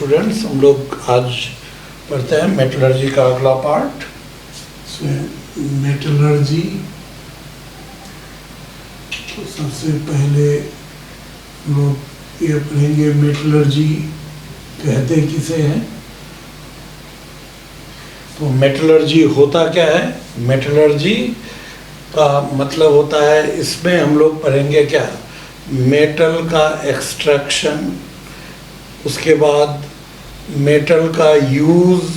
Students, हम लोग आज पढ़ते हैं मेटलर्जी का अगला पार्ट। मेटलर्जी, तो सबसे पहले लोग ये पढ़ेंगे मेटलर्जी कहते किसे हैं। तो मेटलर्जी होता क्या है? मेटलर्जी का मतलब होता है, इसमें हम लोग पढ़ेंगे क्या, मेटल का एक्सट्रैक्शन, उसके बाद मेटल का यूज़,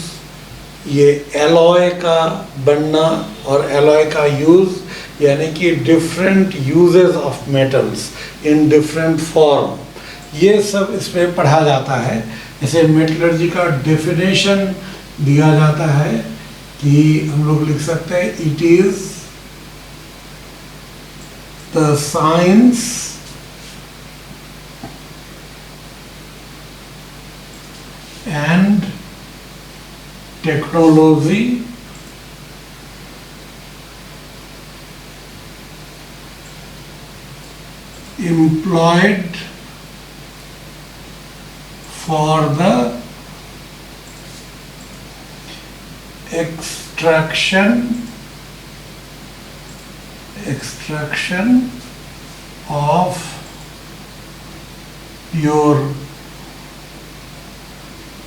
ये एलॉय का बनना और एलॉय का यूज़ यानी कि different uses of metals in different form, ये सब इसमें पढ़ा जाता है। जैसे मेटलर्जी का डेफिनेशन दिया जाता है कि हम लोग लिख सकते हैं, it is the science and technology employed for the extraction of pure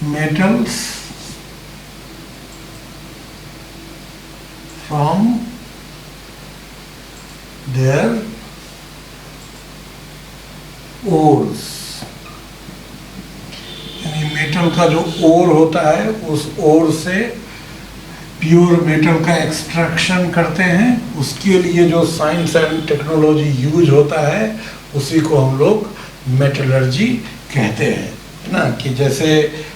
metals from their ores, यानी मेटल का जो ओर होता है उस ओर से प्योर मेटल का एक्सट्रैक्शन करते हैं। उसके लिए जो साइंस एंड टेक्नोलॉजी यूज होता है उसी को हम लोग मेटलर्जी कहते हैं, है ना। कि जैसे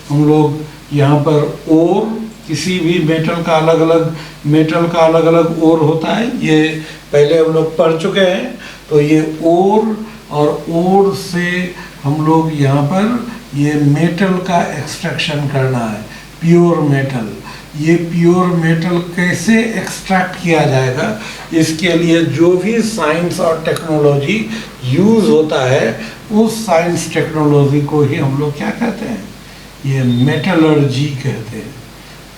हम लोग यहाँ पर ओर, किसी भी मेटल का अलग अलग ओर होता है, ये पहले हम लोग पढ़ चुके हैं। तो ये ओर से हम लोग यहाँ पर ये मेटल का एक्सट्रैक्शन करना है, प्योर मेटल। ये प्योर मेटल कैसे एक्सट्रैक्ट किया जाएगा, इसके लिए जो भी साइंस और टेक्नोलॉजी यूज़ होता है उस साइंस टेक्नोलॉजी को ही हम लोग क्या कहते हैं, ये मेटलर्जी कहते हैं।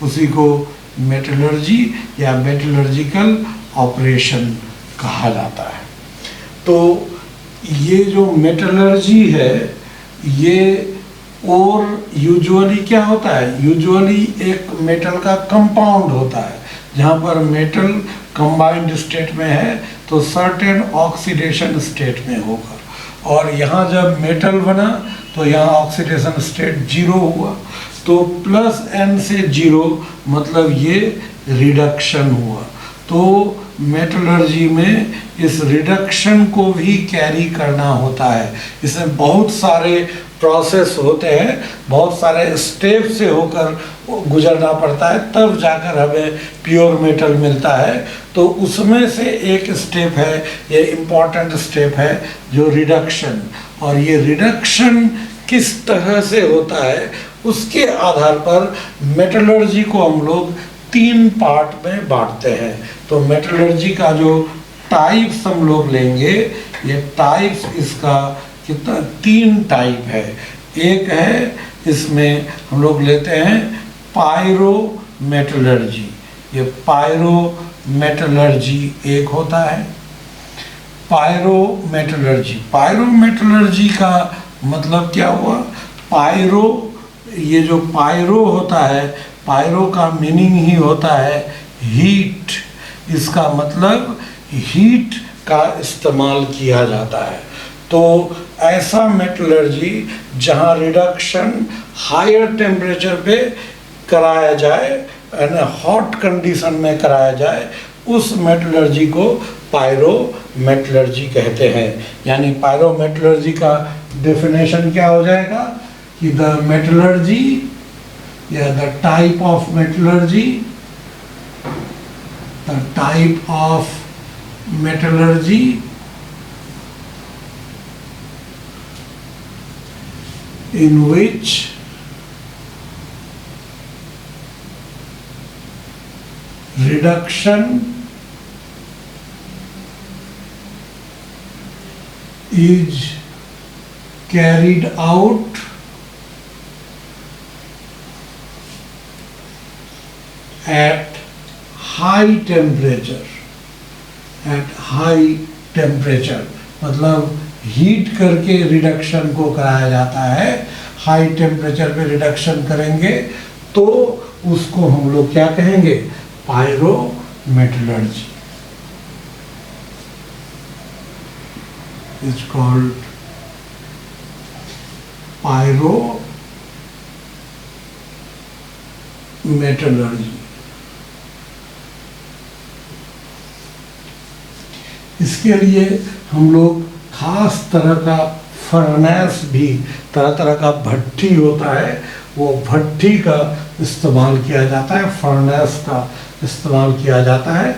उसी को मेटलर्जी या मेटलर्जिकल ऑपरेशन कहा जाता है। तो ये जो मेटलर्जी है, ये और यूजुअली क्या होता है, यूजुअली एक मेटल का कंपाउंड होता है। जहाँ पर मेटल कंबाइंड स्टेट में है तो सर्टेन ऑक्सीडेशन स्टेट में होगा, और यहाँ जब मेटल बना तो यहाँ ऑक्सीडेशन स्टेट 0 हुआ, तो प्लस n से 0 मतलब ये रिडक्शन हुआ। तो मेटलर्जी में इस रिडक्शन को भी कैरी करना होता है। इसमें बहुत सारे प्रोसेस होते हैं, बहुत सारे स्टेप से होकर गुजरना पड़ता है, तब जाकर हमें प्योर मेटल मिलता है। तो उसमें से एक स्टेप है, ये इम्पॉर्टेंट स्टेप है जो रिडक्शन। और ये रिडक्शन किस तरह से होता है उसके आधार पर मेटलर्जी को हम लोग 3 पार्ट में बांटते हैं। तो मेटलर्जी का जो टाइप्स हम लोग लेंगे, ये टाइप्स इसका कितना 3 टाइप है। एक है, इसमें हम लोग लेते हैं पायरो मेटलर्जी, ये पायरो मेटलर्जी एक होता है। पायरो मेटलर्जी का मतलब क्या हुआ, पायरो, ये जो पायरो होता है, पायरो का मीनिंग ही होता है हीट। इसका मतलब हीट का इस्तेमाल किया जाता है। तो ऐसा मेटलर्जी जहाँ रिडक्शन हायर टेम्परेचर पे कराया जाए, यानी हॉट कंडीशन में कराया जाए, उस मेटलर्जी को पायरो मेटलर्जी कहते हैं। यानी पायरो मेटलर्जी का डेफिनेशन क्या हो जाएगा कि द मेटलर्जी या the type of metallurgy, the type of metallurgy in which reduction is carried out at high temperature, at high temperature मतलब हीट करके रिडक्शन को कराया जाता है। हाई टेम्परेचर पे रिडक्शन करेंगे तो उसको हम लोग क्या कहेंगे? Pyrometallurgy is called pyrometallurgy. इसके लिए हम लोग खास तरह का फर्नेस भी, तरह तरह का भट्ठी होता है, वो भट्ठी का इस्तेमाल किया जाता है, फर्नेस का इस्तेमाल किया जाता है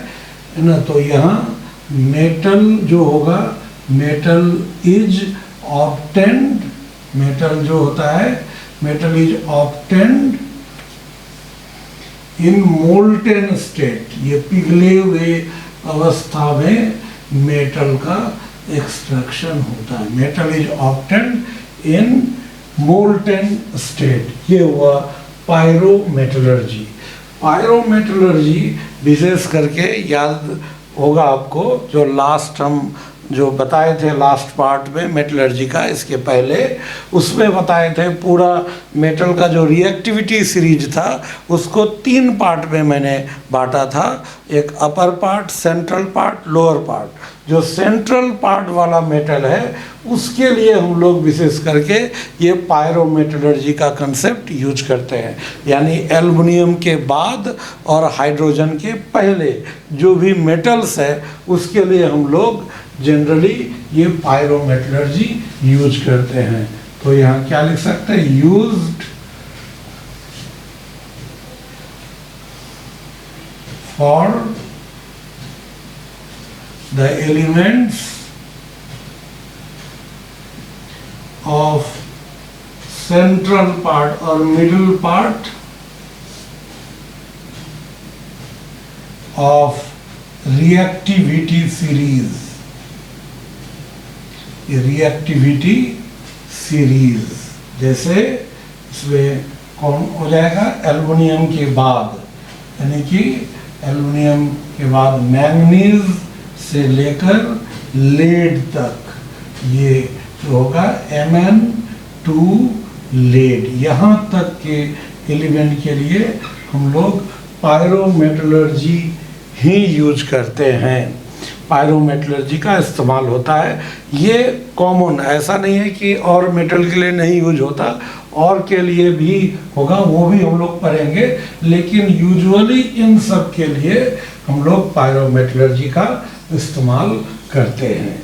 ना। तो यहाँ मेटल जो होगा, मेटल इज ऑब्टेन्ड, मेटल जो होता है, metal is obtained in molten state. ये पिघले हुए अवस्था में मेटल का एक्सट्रैक्शन होता है। Metal is obtained in molten state. ये हुआ पायरोमेटलर्जी। पायरोमेटलर्जी विशेष करके याद होगा आपको, जो लास्ट हम जो बताए थे लास्ट पार्ट में मेटलर्जी का, इसके पहले उसमें बताए थे पूरा मेटल का जो रिएक्टिविटी सीरीज था उसको 3 पार्ट में मैंने बांटा था। एक upper part, central part, lower part. जो सेंट्रल पार्ट वाला मेटल है उसके लिए हम लोग विशेष करके ये पायरोमेटलर्जी का कंसेप्ट यूज करते हैं। यानी एल्युमिनियम के बाद और हाइड्रोजन के पहले जो भी मेटल्स है उसके लिए हम लोग जनरली ये पायरोमेटलर्जी यूज करते हैं। तो यहाँ क्या लिख सकते हैं? Used for the elements of central part or middle part of reactivity series। ये reactivity series जैसे इसमें कौन हो जाएगा? एल्युमिनियम के बाद, यानी कि एल्युमिनियम के बाद मैंगनीज से लेकर लेड तक, ये जो होगा Mn2 लेड, यहाँ तक के एलिमेंट के लिए हम लोग पायरोमेटलर्जी ही यूज करते हैं। पायरोमेटलर्जी का इस्तेमाल होता है। ये कॉमन, ऐसा नहीं है कि और मेटल के लिए नहीं यूज होता, और के लिए भी होगा, वो भी हम लोग पढ़ेंगे। लेकिन यूजुअली इन सब के लिए हम लोग पायरोमेटलर्जी का इस्तेमाल करते हैं।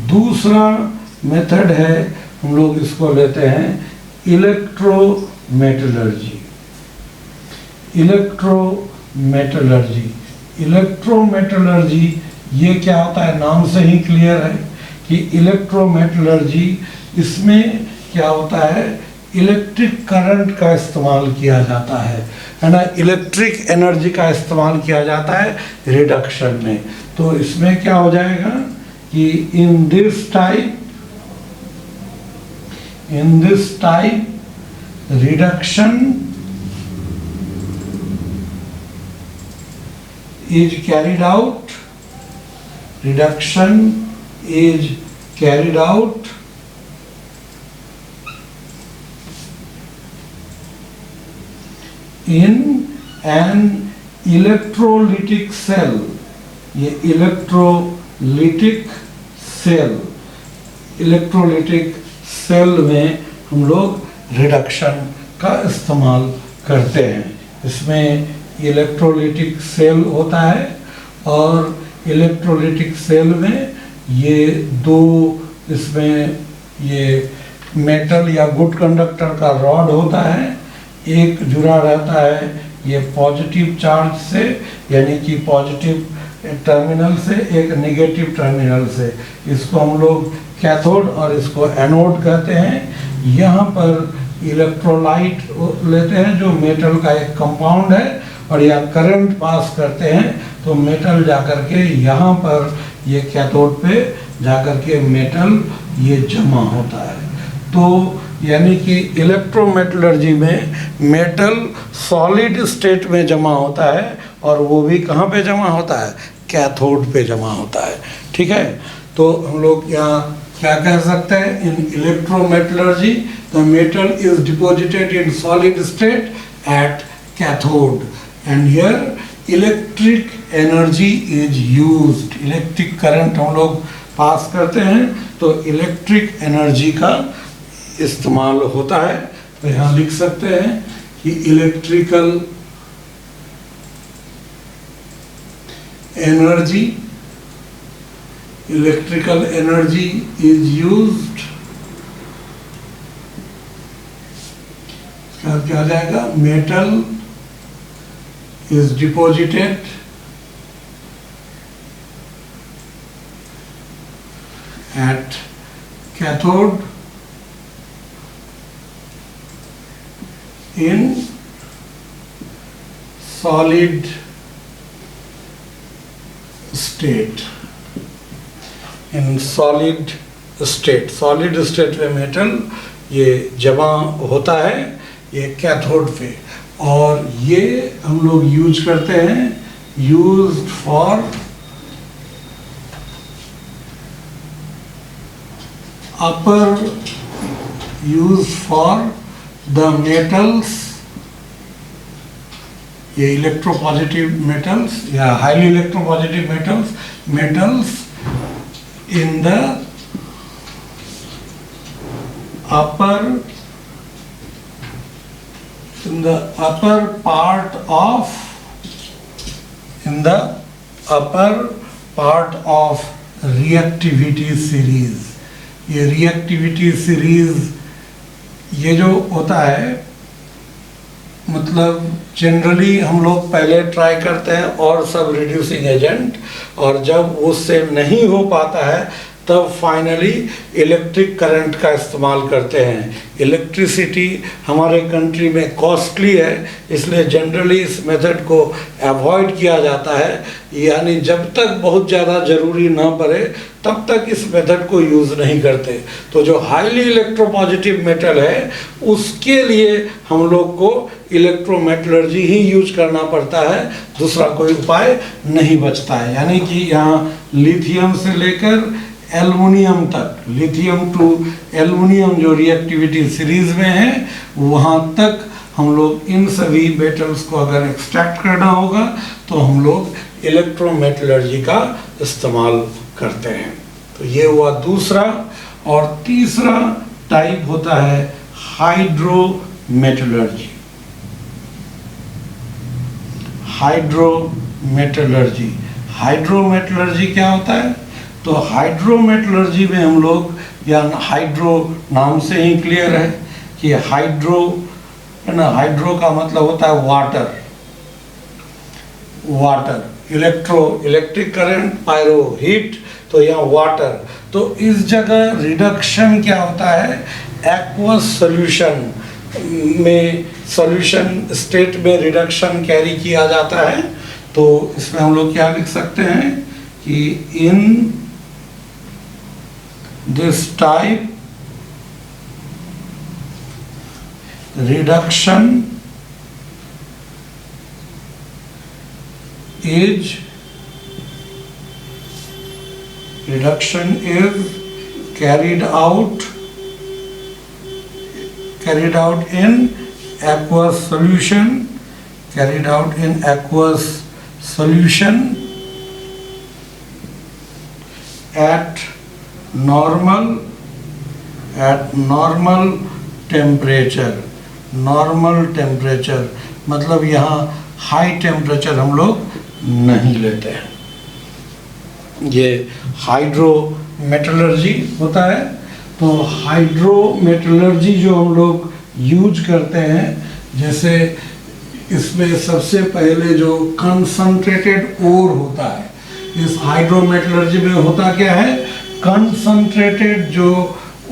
दूसरा मेथड है, हम लोग इसको लेते हैं इलेक्ट्रोमेटलर्जी। इलेक्ट्रोमेटलर्जी, इलेक्ट्रोमेटलर्जी ये क्या होता है? नाम से ही क्लियर है कि इलेक्ट्रोमेटलर्जी, इसमें क्या होता है? इलेक्ट्रिक करंट का इस्तेमाल किया जाता है ना, इलेक्ट्रिक एनर्जी का इस्तेमाल किया जाता है रिडक्शन में। तो इसमें क्या हो जाएगा कि in this type reduction is carried out, reduction is carried out in an electrolytic cell। ये इलेक्ट्रोलिटिक सेल, इलेक्ट्रोलिटिक सेल में हम लोग रिडक्शन का इस्तेमाल करते हैं। इसमें इलेक्ट्रोलिटिक सेल होता है और इलेक्ट्रोलिटिक सेल में ये दो, इसमें ये मेटल या गुड कंडक्टर का रॉड होता है, एक जुड़ा रहता है ये पॉजिटिव चार्ज से, यानी कि पॉजिटिव टर्मिनल से, एक नेगेटिव टर्मिनल से। इसको हम लोग कैथोड और इसको एनोड कहते हैं। यहाँ पर इलेक्ट्रोलाइट लेते हैं जो मेटल का एक कंपाउंड है, और या करंट पास करते हैं तो मेटल जाकर के यहाँ पर ये कैथोड पे जाकर के मेटल ये जमा होता है। तो यानी कि इलेक्ट्रोमेटलर्जी में मेटल सॉलिड स्टेट में जमा होता है, और वो भी कहाँ पे जमा होता है? कैथोड पे जमा होता है। ठीक है, तो हम लोग यहाँ क्या कह सकते हैं? In electrometallurgy the metal is deposited in solid state at cathode and here electric energy is used. Electric current हम लोग पास करते हैं तो इलेक्ट्रिक एनर्जी का इस्तेमाल होता है। तो यहाँ लिख सकते हैं कि इलेक्ट्रिकल एनर्जी इज यूज्ड, क्या आ जाएगा? Metal is deposited at cathode in solid state. In solid state में मेटल ये जमा होता है ये कैथोड पे, और ये हम लोग यूज करते हैं, यूज्ड फॉर द मेटल्स, ये इलेक्ट्रोपॉजिटिव मेटल्स या highly electropositive metals in the upper part of reactivity series। ये reactivity series ये जो होता है, मतलब जनरली हम लोग पहले ट्राई करते हैं और सब रिड्यूसिंग एजेंट, और जब उससे नहीं हो पाता है तब फाइनली इलेक्ट्रिक करंट का इस्तेमाल करते हैं। इलेक्ट्रिसिटी हमारे कंट्री में कॉस्टली है, इसलिए जनरली इस मेथड को अवॉइड किया जाता है, यानी जब तक बहुत ज़्यादा ज़रूरी ना पड़े तब तक इस मेथड को यूज़ नहीं करते। तो जो हाईली इलेक्ट्रोपॉजिटिव मेटल है उसके लिए हम लोग को इलेक्ट्रोमेटलर्जी ही यूज करना पड़ता है, दूसरा कोई उपाय नहीं बचता है। यानी कि यहाँ लिथियम से लेकर एल्युमिनियम तक, लिथियम टू एल्युमिनियम जो रिएक्टिविटी सीरीज में है वहाँ तक हम लोग इन सभी मेटल्स को अगर एक्सट्रैक्ट करना होगा तो हम लोग इलेक्ट्रोमेटलर्जी का इस्तेमाल करते हैं। तो ये हुआ दूसरा। और तीसरा टाइप होता है हाइड्रोमेटलर्जी। हाइड्रोमेटलर्जी क्या होता है? तो हाइड्रोमेटलर्जी में हम लोग, या हाइड्रो नाम से ही क्लियर है कि हाइड्रो है ना, हाइड्रो का मतलब होता है water, electric current, pyro heat, तो यहाँ वाटर। तो इस जगह रिडक्शन क्या होता है? एक्वस सॉल्यूशन में, सॉल्यूशन स्टेट में रिडक्शन कैरी किया जाता है। तो इसमें हम लोग क्या लिख सकते हैं कि इन this type reduction is carried out in aqueous solution at normal temperature, मतलब यहाँ हाई टेम्परेचर हम लोग नहीं लेते हैं। ये हाइड्रोमेटलर्जी होता है। तो हाइड्रोमेटलर्जी जो हम लोग यूज करते हैं, जैसे इसमें सबसे पहले जो कंसंट्रेटेड ओर होता है, इस हाइड्रोमेटलर्जी में होता क्या है? कंसंट्रेटेड जो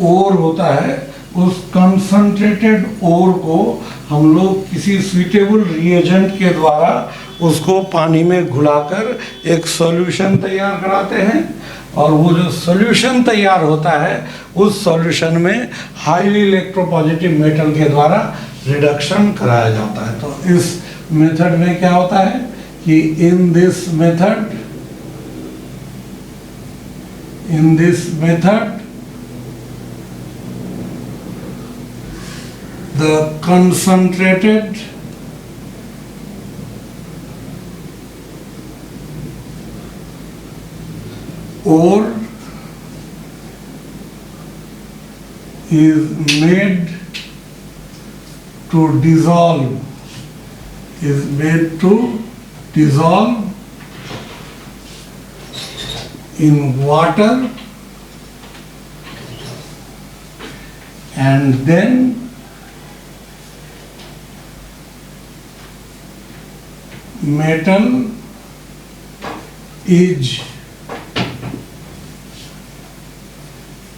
ओर होता है, उस कंसंट्रेटेड ओर को हम लोग किसी सुइटेबल रिएजेंट के द्वारा उसको पानी में घुलाकर एक सॉल्यूशन तैयार कराते हैं, और वो जो सॉल्यूशन तैयार होता है उस सॉल्यूशन में हाईली इलेक्ट्रोपॉजिटिव मेटल के द्वारा रिडक्शन कराया जाता है। तो इस मेथड में क्या होता है कि इन this method the concentrated ore is made to dissolve in water, and then metal is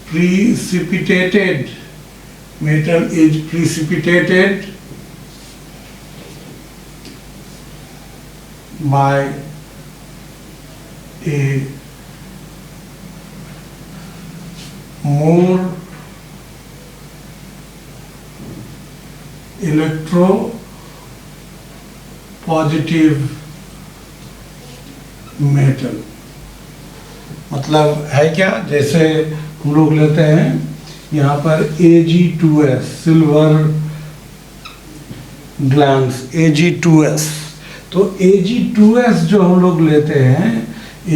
precipitated by a more electropositive metal. मतलब है क्या, जैसे हम लोग लेते हैं यहाँ पर Ag2S सिल्वर ग्लैंस Ag2S, तो Ag2S जो हम लोग लेते हैं,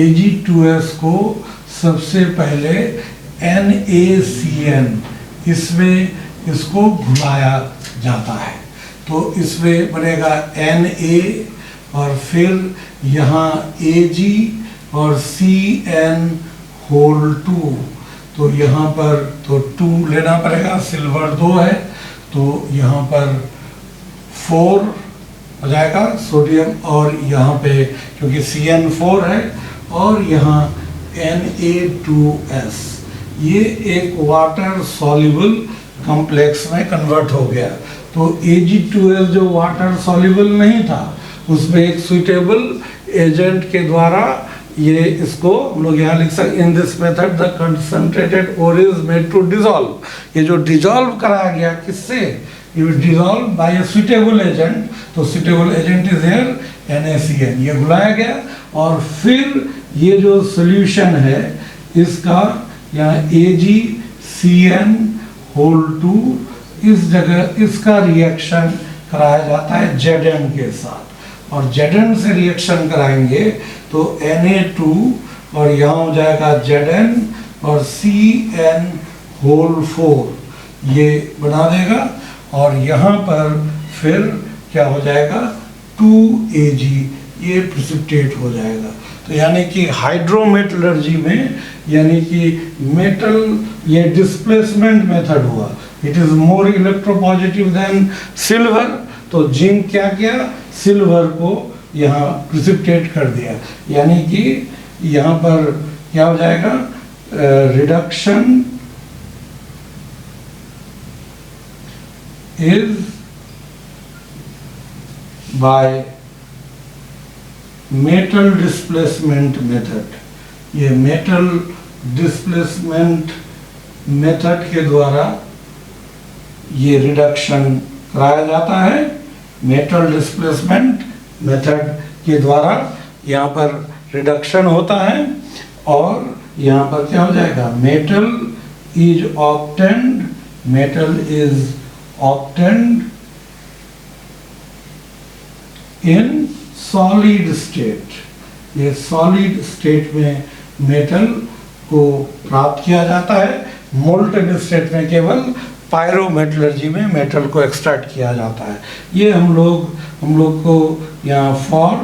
Ag2S को सबसे पहले NaCN इसमें इसको घुलाया जाता है, तो इसमें बनेगा Na और फिर यहाँ Ag और CN2, तो यहाँ पर तो 2 लेना पड़ेगा, सिल्वर 2 है तो यहाँ पर 4 हो जाएगा सोडियम, और यहाँ पे क्योंकि CN4 है और यहाँ Na2S, ये एक वाटर सॉल्युबल कॉम्प्लेक्स में कन्वर्ट हो गया। तो Ag2S जो वाटर सॉल्युबल नहीं था उसमें एक सुइटेबल एजेंट के द्वारा ये इसको हम लोग यहाँ लिख सकते, in this method the concentrated ore is made to dissolve, ये जो डिसॉल्व कराया गया किससे, ये dissolve by a suitable agent, तो suitable agent is here NaCN, ये घुलाया गया और फिर ये जो सॉल्यूशन है इसका यहाँ AgCN2 इस जगह इसका रिएक्शन कराया जाता है Zn के साथ, और Zn से रिएक्शन कराएंगे तो Na2 और यहाँ हो जाएगा Zn और CN4 ये बना देगा, और यहाँ पर फिर क्या हो जाएगा 2Ag, ये प्रिसिपिटेट हो जाएगा। तो यानी कि हाइड्रोमेटलर्जी में यानी कि मेटल ये डिस्प्लेसमेंट मेथड हुआ, it is more electropositive than silver, तो जिंक क्या किया, सिल्वर को यहाँ प्रिसिपिटेट कर दिया, यानी कि यहाँ पर क्या हो जाएगा, reduction is by metal displacement method, ये मेटल डिस्प्लेसमेंट मेथड के द्वारा ये रिडक्शन कराया जाता है। मेटल डिस्प्लेसमेंट मेथड के द्वारा यहाँ पर रिडक्शन होता है, और यहाँ पर क्या हो जाएगा, metal is obtained in solid state, ये सॉलिड स्टेट में मेटल को प्राप्त किया जाता है, मोल्टन स्टेट में केवल पायरोमेटलर्जी में मेटल को एक्सट्रैक्ट किया जाता है। ये हम लोग को यहाँ फॉर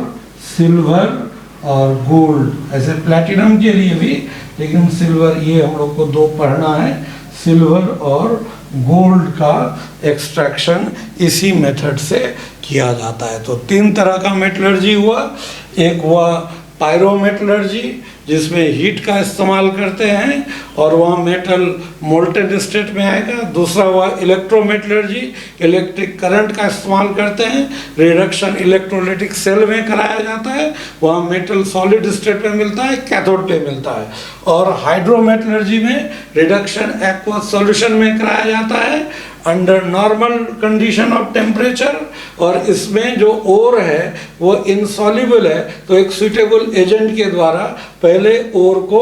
सिल्वर और गोल्ड, ऐसे प्लैटिनम के लिए भी, लेकिन सिल्वर ये हम लोग को 2 पढ़ना है, सिल्वर और गोल्ड का एक्सट्रैक्शन इसी मेथड से किया जाता है। तो 3 तरह का मेटलर्जी हुआ, एक हुआ पायरोमेटलर्जी, जिसमें हीट का इस्तेमाल करते हैं और वहाँ मेटल मोल्टेन स्टेट में आएगा। दूसरा हुआ इलेक्ट्रोमेटलर्जी, इलेक्ट्रिक करंट का इस्तेमाल करते हैं, रिडक्शन इलेक्ट्रोलाइटिक सेल में कराया जाता है, वहाँ मेटल सॉलिड स्टेट में मिलता है, कैथोड पे मिलता है। और हाइड्रोमेटलर्जी में रिडक्शन एक्वस सॉल्यूशन में कराया जाता है under normal condition of temperature, और इसमें जो ओर है वो इनसॉल्युबल है, तो एक सुइटेबल एजेंट के द्वारा पहले ओर को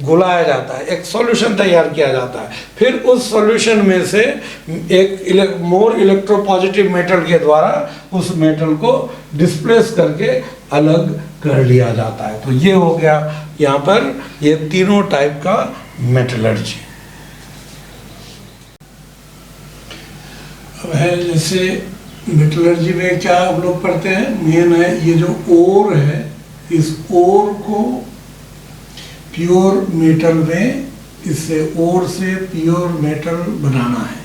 घुलाया जाता है, एक सॉल्यूशन तैयार किया जाता है, फिर उस सॉल्यूशन में से एक मोर इलेक्ट्रोपॉजिटिव मेटल के द्वारा उस मेटल को डिस्प्लेस करके अलग कर लिया जाता है। तो ये हो गया यहाँ पर ये तीनों टाइप का मेटलर्जी। अब है जैसे मेटलर्जी में क्या हम लोग पढ़ते हैं, मेन है ये जो ओर है, इस ओर को प्योर मेटल में, इससे ओर से प्योर मेटल बनाना है।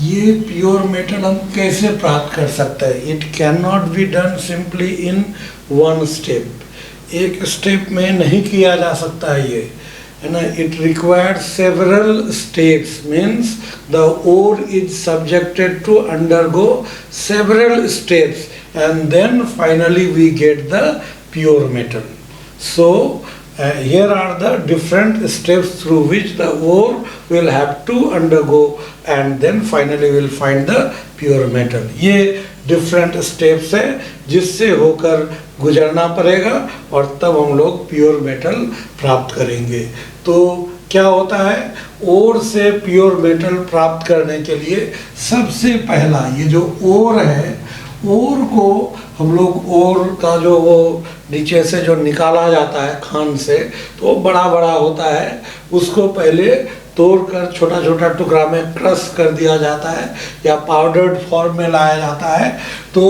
ये प्योर मेटल हम कैसे प्राप्त कर सकते हैं? It can not be done simply in one step. एक स्टेप में नहीं किया जा सकता है ये, है ना। It required several steps, means the ore is subjected to undergo several steps and then finally we get the pure metal. So here are the different steps through which the ore will have to undergo and then finally will find the pure metal. ये different steps है जिससे होकर गुजरना पड़ेगा और तब हम लोग प्योर मेटल प्राप्त करेंगे। तो क्या होता है, ओर से प्योर मेटल प्राप्त करने के लिए सबसे पहला ये जो ओर है, ओर को हम लोग ओर का जो वो नीचे से जो निकाला जाता है खान से, तो वो बड़ा बड़ा होता है, उसको पहले तोड़कर छोटा छोटा टुकड़ा में क्रश कर दिया जाता है या पाउडर्ड फॉर्म में लाया जाता है। तो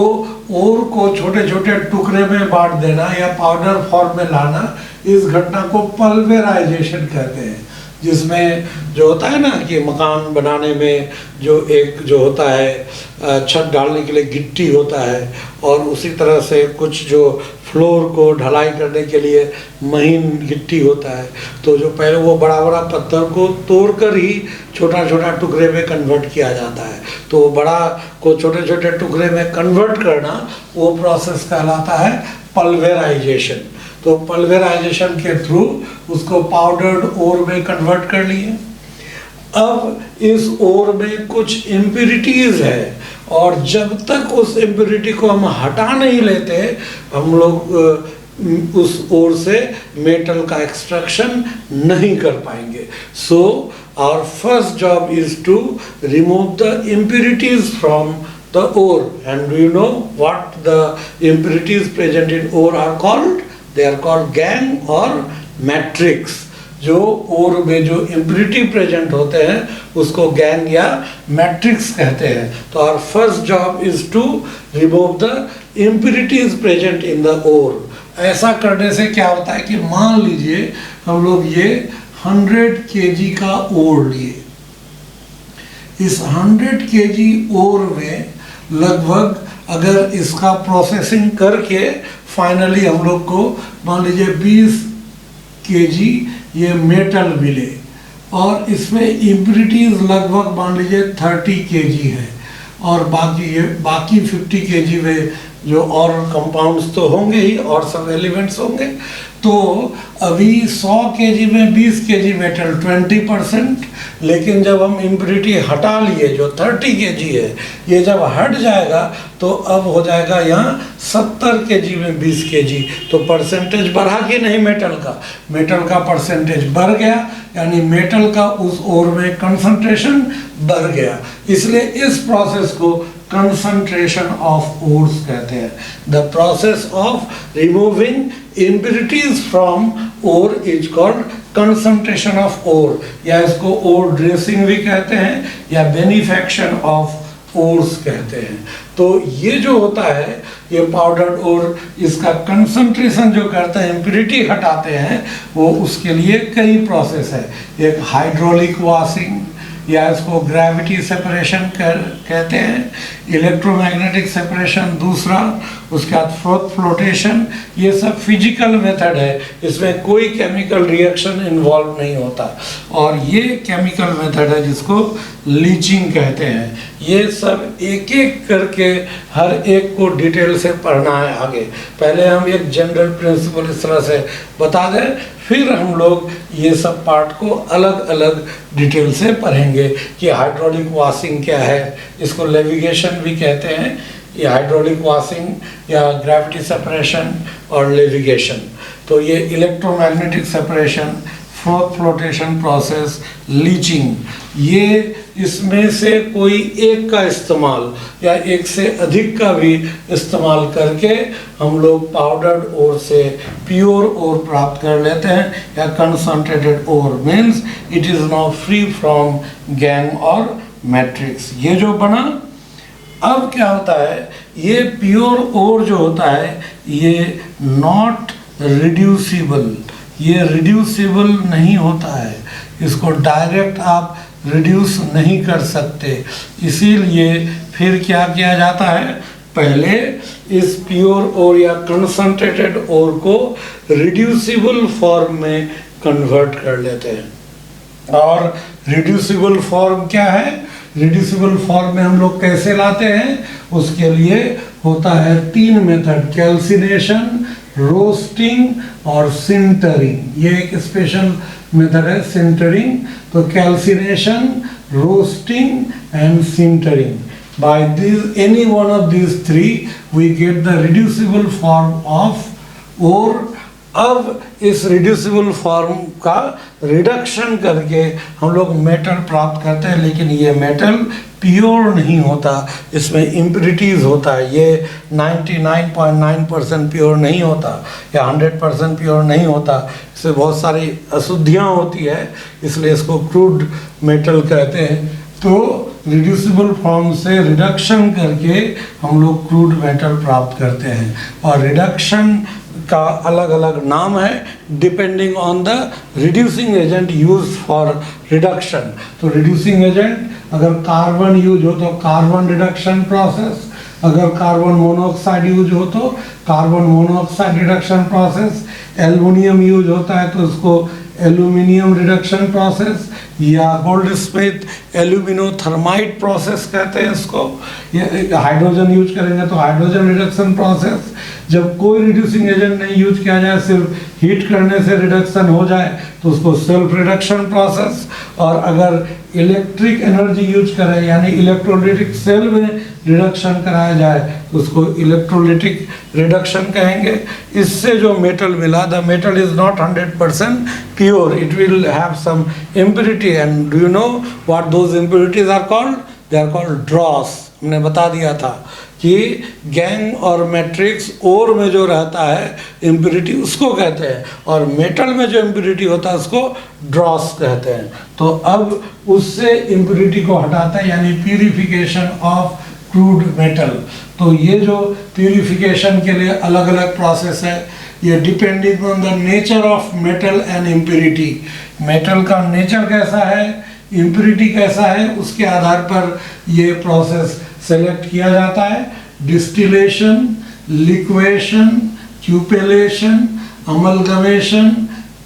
ओर को छोटे छोटे टुकड़े में बांट देना या पाउडर फॉर्म में लाना, इस घटना को पल्वेराइजेशन कहते हैं। जिसमें जो होता है ना कि मकान बनाने में जो एक जो होता है छत डालने के लिए गिट्टी होता है, और उसी तरह से कुछ जो फ्लोर को ढलाई करने के लिए महीन गिट्टी होता है। तो जो पहले वो बड़ा बड़ा पत्थर को तोड़कर ही छोटा छोटा टुकड़े में कन्वर्ट किया जाता है। तो वो बड़ा को छोटे छोटे टुकड़े में कन्वर्ट करना, वो प्रोसेस कहलाता है पल्वेराइजेशन। तो पल्वेराइजेशन के थ्रू उसको पाउडर्ड ओर में कन्वर्ट कर लिए। अब इस ओर में कुछ इम्प्यूरिटीज है, और जब तक उस इम्प्यूरिटी को हम हटा नहीं लेते, हम लोग उस ओर से मेटल का एक्सट्रैक्शन नहीं कर पाएंगे। So our first job is to remove the impurities from the ore. And do you know what the impurities present in ore are called? They are called gangue or matrix. जो ओर में जो impurity present होते हैं उसको gang या matrix कहते हैं। तो our first job is to remove the impurities present in the ore. ऐसा करने से क्या होता है कि मान लीजिए हम लोग ये 100 kg का ओर लिए, इस 100 kg ओर में लगभग अगर इसका प्रोसेसिंग करके फाइनली हम लोग को मान लीजिए 20 kg ये मेटल मिले, और इसमें इम्प्यूरिटीज लगभग मान लीजिए 30 kg है, और बाकी 50 kg में जो और कंपाउंड्स तो होंगे ही और सब एलिमेंट्स होंगे। तो अभी 100 kg में 20 kg मेटल 20%, लेकिन जब हम इम्प्यूरिटी हटा लिए जो 30 kg है, ये जब हट जाएगा तो अब हो जाएगा यहाँ 70 kg में 20 kg। तो परसेंटेज बढ़ा कि नहीं, मेटल का परसेंटेज बढ़ गया, यानी मेटल का उस ओर में कंसंट्रेशन बढ़ गया। इसलिए इस प्रोसेस को कंसंट्रेशन ऑफ ओर्स कहते हैं। The process of removing impurities from ore is called concentration of ore, या इसको ore dressing भी कहते हैं या benefaction of ores कहते हैं। तो ये जो होता है ये पाउडर्ड ओर, इसका कंसंट्रेशन जो करते हैं, इम्प्यूरिटी हटाते हैं, वो उसके लिए कई प्रोसेस है। एक हाइड्रोलिक वॉशिंग, या इसको ग्रेविटी सेपरेशन कहते हैं, इलेक्ट्रोमैग्नेटिक सेपरेशन दूसरा, उसके बाद फ्लोटेशन, ये सब फिजिकल मेथड है, इसमें कोई केमिकल रिएक्शन इन्वॉल्व नहीं होता। और ये केमिकल मेथड है जिसको लीचिंग कहते हैं। ये सब एक एक करके हर एक को डिटेल से पढ़ना है आगे। पहले हम एक जनरल प्रिंसिपल इस तरह से बता दें, फिर हम लोग ये सब पार्ट को अलग अलग डिटेल से पढ़ेंगे कि हाइड्रोलिक वॉशिंग क्या है, इसको लेविगेशन भी कहते हैं, ये हाइड्रोलिक वॉशिंग या ग्रेविटी सेपरेशन और लेविगेशन। तो ये electromagnetic separation, flotation process, leaching, ये इसमें से कोई एक का इस्तेमाल या एक से अधिक का भी इस्तेमाल करके हम लोग पाउडर्ड ओर से प्योर ओर प्राप्त कर लेते हैं, या concentrated ore means it is now free from gangue और मैट्रिक्स। ये जो बना, अब क्या होता है, ये प्योर ओर जो होता है ये नॉट रिड्यूसिबल, ये रिड्यूसिबल नहीं होता है, इसको डायरेक्ट आप रिड्यूस नहीं कर सकते। इसीलिए फिर क्या किया जाता है, पहले इस प्योर ओर या कंसंट्रेटेड ओर को रिड्यूसिबल फॉर्म में कन्वर्ट कर लेते हैं। और रिड्यूसिबल फॉर्म क्या है, रिड्यूसिबल फॉर्म में हम लोग कैसे लाते हैं, उसके लिए होता है 3 मेथड, कैल्सिनेशन, रोस्टिंग और सिंटरिंग। ये एक स्पेशल मेथड है सिंटरिंग। तो calcination, roasting and sintering, by these any one of these three we get the reducible form of ore। अब इस रिड्यूसिबल फॉर्म का रिडक्शन करके हम लोग मेटल प्राप्त करते हैं, लेकिन ये मेटल प्योर नहीं होता, इसमें इम्प्योरिटीज़ होता है। ये 99.9% प्योर नहीं होता या 100% प्योर नहीं होता, इससे बहुत सारी अशुद्धियाँ होती है, इसलिए इसको क्रूड मेटल कहते हैं। तो रिड्यूसिबल फॉर्म से रिडक्शन करके हम लोग क्रूड मेटल प्राप्त करते हैं। और रिडक्शन का अलग अलग नाम है depending on the reducing agent use for reduction. तो रिड्यूसिंग एजेंट अगर कार्बन यूज हो तो कार्बन रिडक्शन प्रोसेस, अगर कार्बन मोनोऑक्साइड यूज हो तो carbon monoxide reduction process, aluminium use होता है तो उसको एल्यूमिनियम रिडक्शन प्रोसेस, या गोल्डस्मिथ एल्यूमिनोथर्माइट प्रोसेस कहते हैं इसको। हाइड्रोजन यूज करेंगे तो हाइड्रोजन रिडक्शन प्रोसेस। जब कोई रिड्यूसिंग एजेंट नहीं यूज किया जाए, सिर्फ हीट करने से रिडक्शन हो जाए तो उसको सेल्फ रिडक्शन प्रोसेस। और अगर इलेक्ट्रिक एनर्जी यूज करें यानी इलेक्ट्रोलिटिक सेल में रिडक्शन कराया जाए तो उसको इलेक्ट्रोलिटिक रिडक्शन कहेंगे। इससे जो मेटल मिला, the metal is not 100% pure, it will have some impurity. And do you know what those impurities are called? They are called dross. हमने बता दिया था कि गैंग और मैट्रिक्स ओर में जो रहता है इम्प्योरिटी उसको कहते हैं, और मेटल में जो इम्प्योरिटी होता है उसको ड्रॉस कहते हैं। तो अब उससे इम्प्योरिटी को हटाता है, यानी प्यूरिफिकेशन ऑफ क्रूड मेटल। तो ये जो प्यूरिफिकेशन के लिए अलग अलग प्रोसेस है, ये depending on the nature of metal and impurity. Metal का नेचर कैसा है, इम्प्योरिटी कैसा है, उसके आधार पर ये प्रोसेस सेलेक्ट किया जाता है। Distillation, liquation, cupellation, amalgamation,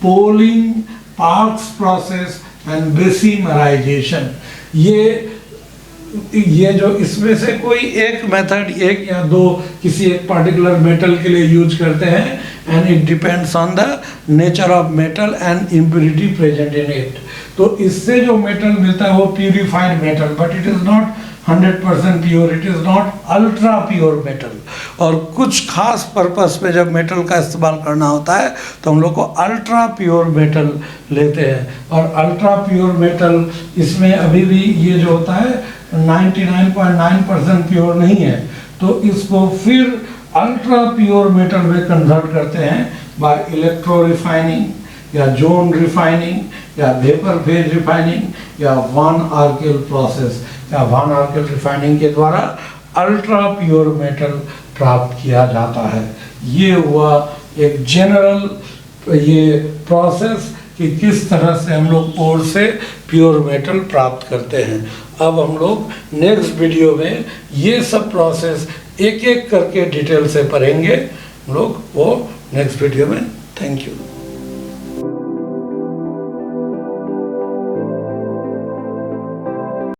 poling, Parkes process and bessemerization. ये जो इसमें से कोई एक मेथड, एक या दो किसी एक पर्टिकुलर मेटल के लिए यूज करते हैं, and it depends on the nature of metal and impurity present in it. तो इससे जो मेटल मिलता है वो purified metal, but it is not 100% pure, it is not ultra pure metal. और कुछ खास पर्पस पे जब मेटल का इस्तेमाल करना होता है तो हम लोग को अल्ट्रा प्योर मेटल लेते हैं। और अल्ट्रा प्योर मेटल इसमें अभी भी ये जो होता है 99.9% प्योर नहीं है, तो इसको फिर अल्ट्रा प्योर मेटल में कन्वर्ट करते हैं बाय इलेक्ट्रो रिफाइनिंग या जोन रिफाइनिंग या वेपर फेज रिफाइनिंग या वन आर्किल प्रोसेस या वन आर्किल रिफाइनिंग के द्वारा अल्ट्रा प्योर मेटल प्राप्त किया जाता है। ये हुआ एक जनरल ये प्रोसेस कि किस तरह से हम लोग ओर से प्योर मेटल प्राप्त करते हैं। अब हम लोग नेक्स्ट वीडियो में ये सब प्रोसेस एक एक करके डिटेल से पढ़ेंगे हम लोग वो नेक्स्ट वीडियो में। Thank you.